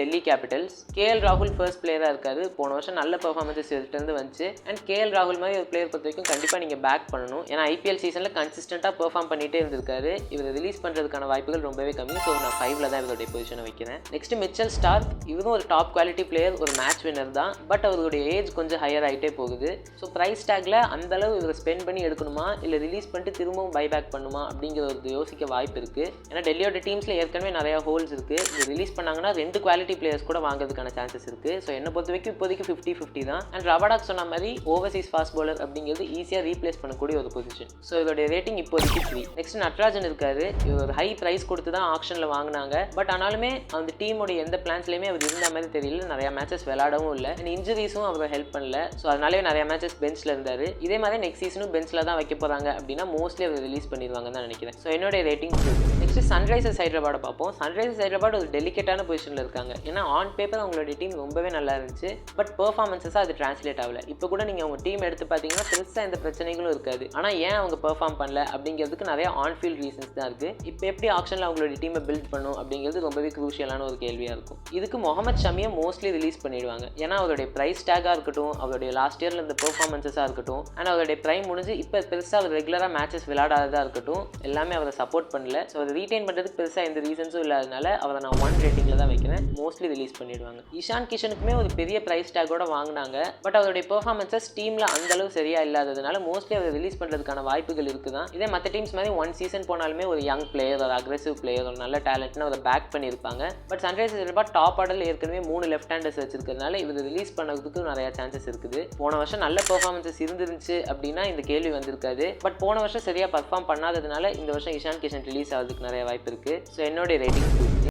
Delhi Capitals. KL ராகுல் first பிளேயராக இருக்காரு. போன வருஷம் நல்ல பெர்ஃபார்மன்ஸஸ் இருந்து வந்துச்சு. அண்ட் கேஎல் ராகுல் மாதிரி ஒரு பிளேயர் பொறுத்த வரைக்கும் கண்டிப்பாக நீங்கள் பேக் பண்ணணும். ஏன்னா ஐபிஎல் சீசனில் கன்சிஸ்டண்ட்டாக பெர்ஃபார்ம் பண்ணிகிட்டே இருந்திருக்காரு. இவர் ரிலீஸ் பண்ணுறதுக்கான வாய்ப்புகள் ரொம்பவே கம்மி. ஸோ நான் 5ல் தான் இவருடைய பொசிஷனை வைக்கிறேன். Next Mitchell Stark. இவரும் ஒரு டாப் குவாலிட்டி பிளேயர், ஒரு மேட்ச் வின்னர் தான். பட் அவருடைய ஏஜ் கொஞ்சம் ஹையர் ஆகிட்டே போகுது. ஸோ ப்ரைஸ் டேக்கில் அந்தளவு இவர் ஸ்பெண்ட் பண்ணி எடுக்கணுமா இல்லை ரிலீஸ் பண்ணிட்டு திரும்பவும் பைபேக் பண்ணுமா அப்படிங்கிற ஒரு யோசிக்க வாய்ப்பு இருக்குது. ஏன்னா டெல்லியோட டீம்ஸில் ஏற்கனவே நிறையா ஹோல்ஸ் இருக்குது. இது ரிலீஸ் பண்ணாங்கன்னா 2 குவாலிட்டி பிளேயர்ஸ் கூட வாங்குறதுக்கான சான்சஸ் இருக்குது. ஸோ என்னை பொறுத்த வரைக்கும் இப்போதைக்கு 50-50 தான். அண்ட் ரபாடாக் சொன்ன மாதிரி ஓவர்சீஸ் ஃபாஸ்ட் பவுலர் அப்படிங்கிறது ஈஸியாக ரீப்ளேஸ் பண்ணக்கூடிய ஒரு பொசிஷன். ஸோ இதோடைய ரேட்டிங் இப்போதைக்கு 3. நெக்ஸ்ட் நட்ராஜன் இருக்காரு. இவர் ஒரு ஹை ப்ரைஸ் கொடுத்து தான் ஆக்ஷனில் வாங்கினாங்க. பட் ஆனாலுமே அந்த டீமோட எந்த பிளான்ஸ்லையுமே அவர் இருந்த மாதிரி தெரியல. நிறையா மேட்சஸ் விளையாடவும் இல்லை. அண்ட் இன்ஜுரிஸும் அவர் ஹெல்ப் பண்ணல. ஸோ அதனாலே நிறைய மேட்சஸ் பெஞ்சில் இருந்தார். இதே மாதிரி நெக்ஸ்ட் சீசனும் பெஞ்சில் தான் வைக்க போகிறாங்க அப்படின்னா மோஸ்ட்லி அவர் ரிலீஸ் பண்ணிடுவாங்கன்னு தான் நினைக்கிறேன். ஸோ என்னோட ரேட்டிங் 2. நெக்ஸ்ட் சன்ரைசர்ஸ் ஹைதராபாடை பார்ப்போம். சன்ரைசர்ஸ் ஹைதராபாத் ஒரு டெலிகேட்டான பொசிஷனில் இருக்காங்க. ஏன்னா ஆன் பேப்பர் அவங்களோட டீம் ரொம்பவே நல்லா இருந்துச்சு. பட் பெர்ஃபார்மன்ஸஸாக அது டிரான்ஸ்லேட் ஆகல. இப்போ கூட நீங்கள் அவங்க டீம் எடுத்து பார்த்தீங்கன்னா பெருசாக எந்த பிரச்சனைகளும் இருக்காது. ஆனால் ஏன் அவங்க பெர்ஃபார்ம் பண்ணல அப்படிங்கிறதுக்கு நிறைய ஆன்ஃபீல்ட் ரீசன்ஸ் தான் இருக்குது. இப்போ எப்படி ஆக்ஷனில் அவங்களோட டீமை பில்ட் பண்ணும் அப்படிங்கிறது ரொம்பவே க்ரூஷியலான ஒரு கேள்வியாக இருக்கும். இதுக்கு முகமது ஷமியை மோஸ்ட்லி ரிலீஸ் பண்ணிடுவாங்க. ஏன்னா அவருடைய ப்ரைஸ் டேக்காக இருக்கட்டும், அவருடைய லாஸ்ட் இயரில் இருந்த பெர்ஃபார்மன்ஸஸாக இருக்கட்டும், அண்ட் அவருடைய ப்ரைம் முடிஞ்சு இப்போ பெருசாக அவர் ரெகுலராக மேட்சஸ் விளையாடாததாக இருக்கட்டும், எல்லாமே அவரை சப்போர்ட் பண்ணல. ஸோ அதை ரீட்டைன் பண்ணுறதுக்கு பெருசாக எந்த ரீசன்ஸும் இல்லாதனால அவரை நான் 1 ரேட்டிங்கில் தான் வைக்கிறேன். மோஸ்ட்லி ரிலீஸ் பண்ணிடுவாங்க. இஷான் கிஷனுக்குமே ஒரு பெரிய ப்ரைஸ் டேக்கோட வாங்கினாங்க. பட் அவருடைய பெர்ஃபார்மன்ஸஸ் டீமில் அந்தளவு சரியாக இல்லாததுனால மோஸ்ட்லி அவர் ரிலீஸ் பண்ணுறதுக்கான வாய்ப்புகள் இருக்குது தான். இதே மற்ற டீம்ஸ் மாதிரி 1 சீசன் போனாலுமே ஒரு யங் பிளேயர், ஒரு அக்ரெசிவ் பிளேயர், ஒரு நல்ல டேலண்ட்னு அவரை பேக் பண்ணியிருப்பாங்க. பட் சன்ரைசர்ஸ் ஹைதராபாத் டாப் ஆர்டரில் ஏற்கனவே 3 லெஃப்ட் ஹேண்டர்ஸ் வச்சிருக்கிறதுனால இவர் ரிலீஸ் பண்ணதுக்கு நிறைய சான்சஸ் இருக்குது. போன வருஷம் நல்ல பெர்ஃபார்மன்ஸஸ் இருந்துருந்துச்சு அப்படின்னா இந்த கேள்வி வந்திருக்காது. பட் போன வருஷம் சரியாக பர்ஃபார்ம் பண்ணாததுனால இந்த வருஷம் இஷான் கிஷன் ரிலீஸ் ஆகிறதுக்கு நிறைய வாய்ப்பு இருக்குது. ஸோ என்னோட ரேட்டிங் 2.